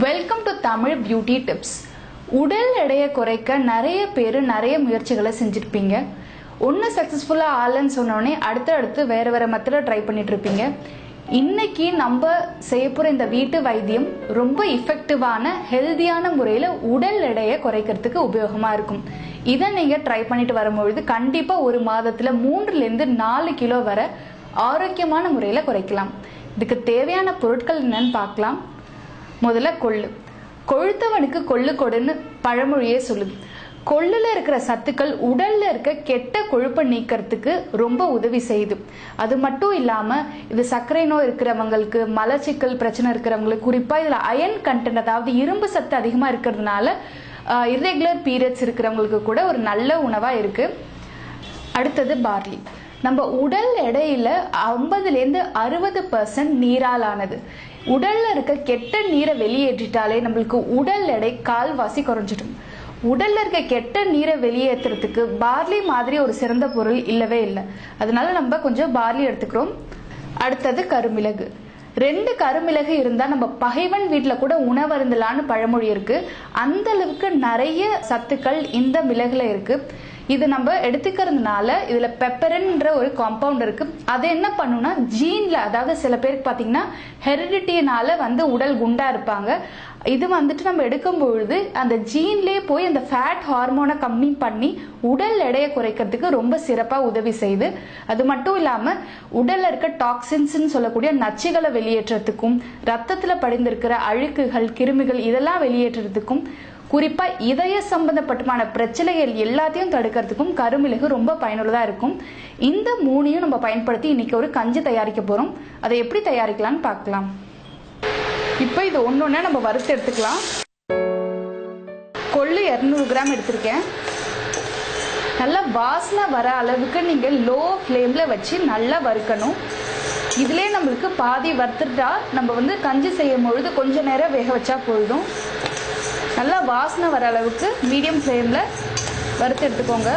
Welcome to Tamil beauty tips. உடல் எடையை குறைக்க நிறைய பேர் நிறைய முயற்சிகளை செஞ்சுருப்பீங்க. ஒன்று சக்ஸஸ்ஃபுல்லாக ஆகலன்னு சொன்னோடனே அடுத்து வேறு மெத்தடில் ட்ரை பண்ணிட்டு இருப்பீங்க. இன்னைக்கு நம்ம செய்ய போகிற இந்த வீட்டு வைத்தியம் ரொம்ப இஃபெக்டிவான ஹெல்தியான முறையில் உடல் எடையை குறைக்கிறதுக்கு உபயோகமாக இருக்கும். இதை நீங்கள் ட்ரை பண்ணிட்டு வரும்பொழுது கண்டிப்பாக ஒரு மாதத்தில் 3லேருந்து 4 கிலோ வரை ஆரோக்கியமான முறையில் குறைக்கலாம். இதுக்கு தேவையான பொருட்கள் என்னன்னு பார்க்கலாம். முதல்ல கொள்ளு. கொழுத்தவனுக்கு கொள்ளு கொடுன்னு பழமொழியே சொல்லுது. கொள்ளுல இருக்கிற சத்துக்கள் உடல்ல இருக்க கெட்ட கொழுப்பை நீக்கிறதுக்கு ரொம்ப உதவி செய்யுது. அது மட்டும் இல்லாம இது சர்க்கரை நோய் இருக்கிறவங்களுக்கு, மலச்சிக்கல் பிரச்சனை இருக்கிறவங்களுக்கு, குறிப்பா இதுல அயன் கண்டென்ட் அதாவது இரும்பு சத்து அதிகமா இருக்கிறதுனால இர்ரெகுலர் பீரியட்ஸ் இருக்கிறவங்களுக்கு கூட ஒரு நல்ல உணவா இருக்கு. அடுத்தது பார்லி. நம்ம உடல் எடையில 50லேருந்து 60% நீரால் ஆனது. உடல்ல இருக்க கெட்ட நீரை வெளியேற்றிட்டாலே நம்மளுக்கு உடல் எடை கால்வாசி குறைஞ்சிடும். உடல்ல இருக்க கெட்ட நீரை வெளியேற்றுறதுக்கு பார்லி மாதிரி ஒரு சிறந்த பொருள் இல்லவே இல்லை. அதனால நம்ம கொஞ்சம் பார்லி எடுத்துக்கிறோம். அடுத்தது கருமிளகு. 2 கருமிளகு இருந்தா நம்ம பகைவன் வீட்டுல கூட உணவருந்தலான்னு பழமொழி இருக்கு. அந்த அளவுக்கு நிறைய சத்துக்கள் இந்த மிளகுல இருக்கு. இது நம்ம எடுத்துக்கிறதுனால இதுல பெப்பரின்ற ஒரு காம்பவுண்ட் இருக்கு. அது என்ன பண்ணுன்னா ஜீன்ல, அதாவது சில பேருக்கு பாத்தீங்கன்னா ஹெரிடிட்டினால உடல் குண்டா இருப்பாங்க. இது நம்ம எடுக்கும் பொழுது அந்த ஜீன்லயே போய் அந்த ஃபேட் ஹார்மோனை கம்மி பண்ணி உடல் எடையை குறைக்கிறதுக்கு ரொம்ப சிறப்பா உதவி செய்யுது. அது மட்டும் இல்லாம உடல்ல இருக்க டாக்ஸின்ஸ் சொல்லக்கூடிய நச்சுகளை வெளியேற்றத்துக்கும், ரத்தத்துல படிந்திருக்கிற அழுக்குகள், கிருமிகள் இதெல்லாம் வெளியேற்றுறதுக்கும், குறிப்பா இதய சம்பந்தப்பட்டமான பிரச்சனைகள் எல்லாத்தையும் தடுக்கிறதுக்கும் கருமிளகு ரொம்ப பயனுள்ளதா இருக்கும். இந்த 3ஐயும் நம்ம பயன்படுத்தி இன்னைக்கு ஒரு கஞ்சி தயாரிக்க போறோம். அதை எப்படி தயாரிக்கலாம்னு பார்க்கலாம். இப்போ இது ஒன்னொன்னா நம்ம வறுத்து எடுத்துக்கலாம். கொள்ளு 200 கிராம் எடுத்திருக்கேன். நல்லா வாசனை வர அளவுக்கு நீங்க லோ ஃப்ளேம்ல வச்சு நல்லா வறுக்கணும். இதுலயே நம்மளுக்கு பாதி வறுத்துட்டா நம்ம கஞ்சி செய்யும் பொழுது கொஞ்ச நேரம் வேக வச்சா போதும். நல்லா வாசனை வர அளவுக்கு மீடியம் ஃப்ளேம்ல வறுத்து எடுத்துக்கோங்க.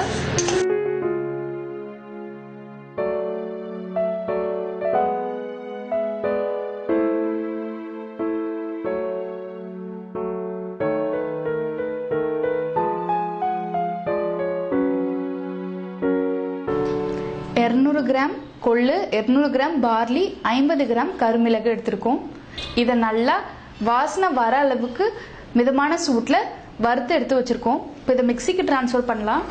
கிராம் கொள்ளு, 200 கிராம் பார்லி, 50 கிராம் கருமிளகு எடுத்திருக்கோம். இதை நல்லா வாசனை வர அளவுக்கு மிதமான சூட்ல வறுத்து எடுத்து வச்சிருக்கோம். இப்போ இதை மிக்சிக்கு டிரான்ஸ்ஃபர் பண்ணலாம்.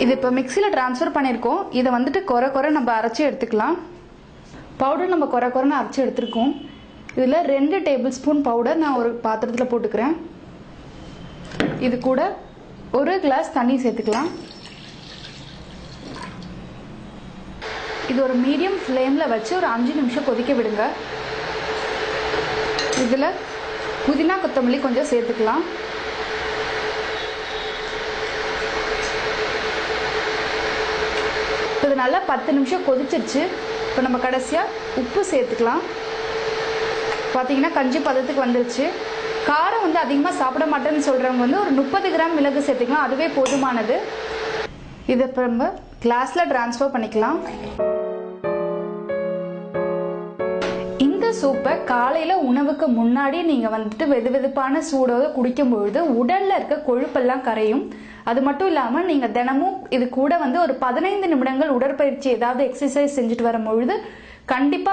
இது இப்போ மிக்சியில டிரான்ஸ்ஃபர் பண்ணியிருக்கோம். இதை குறை நம்ம அரைச்சி எடுத்துக்கலாம். பவுடர் நம்ம குறைன்னு அரைச்சி எடுத்துருக்கோம். இதில் 2 டேபிள் ஸ்பூன் பவுடர் நான் ஒரு பாத்திரத்தில் போட்டுக்கிறேன். இது கூட 1 கிளாஸ் தண்ணி சேர்த்துக்கலாம். இது ஒரு மீடியம் ஃப்ளேம்ல வச்சு ஒரு 5 நிமிஷம் கொதிக்க விடுங்க. இதுல புதினா கொத்தமல்லி கொஞ்சம் சேர்த்துக்கலாம். இது நல்லா 10 நிமிஷம் கொதிச்சிருச்சு. இப்போ நம்ம கடைசியா உப்பு சேர்த்துக்கலாம். பாத்தீங்கன்னா கஞ்சி பதத்துக்கு வந்துருச்சு. காரம் அதிகமாக சாப்பிட மாட்டேன்னு சொல்றவங்க ஒரு 30 கிராம் மிளகு சேர்த்துக்கலாம். அதுவே போதுமானது. இதை இப்போ நம்ம கிளாஸ்ல டிரான்ஸ்ஃபர் பண்ணிக்கலாம். இந்த சூப்பை காலையில உணவுக்கு முன்னாடி நீங்க வெதுவெதுப்பான சூடோட குடிக்கும் பொழுது உடல்ல இருக்க கொழுப்பெல்லாம் கரையும். அது மட்டும் இல்லாம நீங்க தினமும் இது கூட ஒரு 15 நிமிடங்கள் உடற்பயிற்சி ஏதாவது எக்ஸசைஸ் செஞ்சுட்டு வரும் பொழுது கண்டிப்பா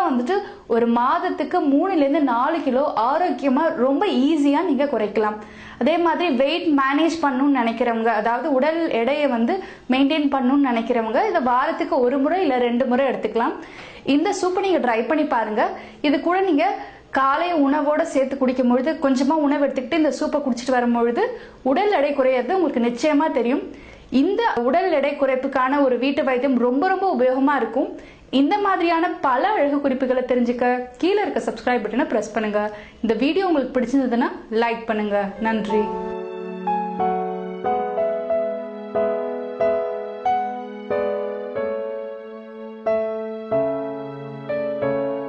ஒரு மாதத்துக்கு 3லேருந்து 4 கிலோ ஆரோக்கியமா ரொம்ப ஈஸியா நீங்க குறைக்கலாம். அதே மாதிரி வெயிட் மேனேஜ் பண்ணணும்னு நினைக்கிறவங்க, அதாவது உடல் எடையை மெயின்டைன் பண்ணணும்னு நினைக்கிறவங்க இதை வாரத்துக்கு 1 முறை இல்ல 2 முறை எடுத்துக்கலாம். இந்த சூப்பை நீங்க ட்ரை பண்ணி பாருங்க. இது கூட நீங்க காலை உணவோட சேர்த்து குடிக்கும் பொழுது கொஞ்சமா உணவு எடுத்துக்கிட்டு இந்த சூப்பை குடிச்சிட்டு வரும்பொழுது உடல் எடை குறையிறது உங்களுக்கு நிச்சயமா தெரியும். இந்த உடல் எடை குறைப்புக்கான ஒரு வீட்டு வைத்தியம் ரொம்ப ரொம்ப உபயோகமா இருக்கும். இந்த மாதிரியான பல அழகு குறிப்புகளை தெரிஞ்சுக்க கீழே இருக்க சப்ஸ்கிரைப் பட்டனை பிரஸ் பண்ணுங்க. இந்த வீடியோ உங்களுக்கு பிடிச்சிருந்ததுன்னா லைக் பண்ணுங்க. நன்றி.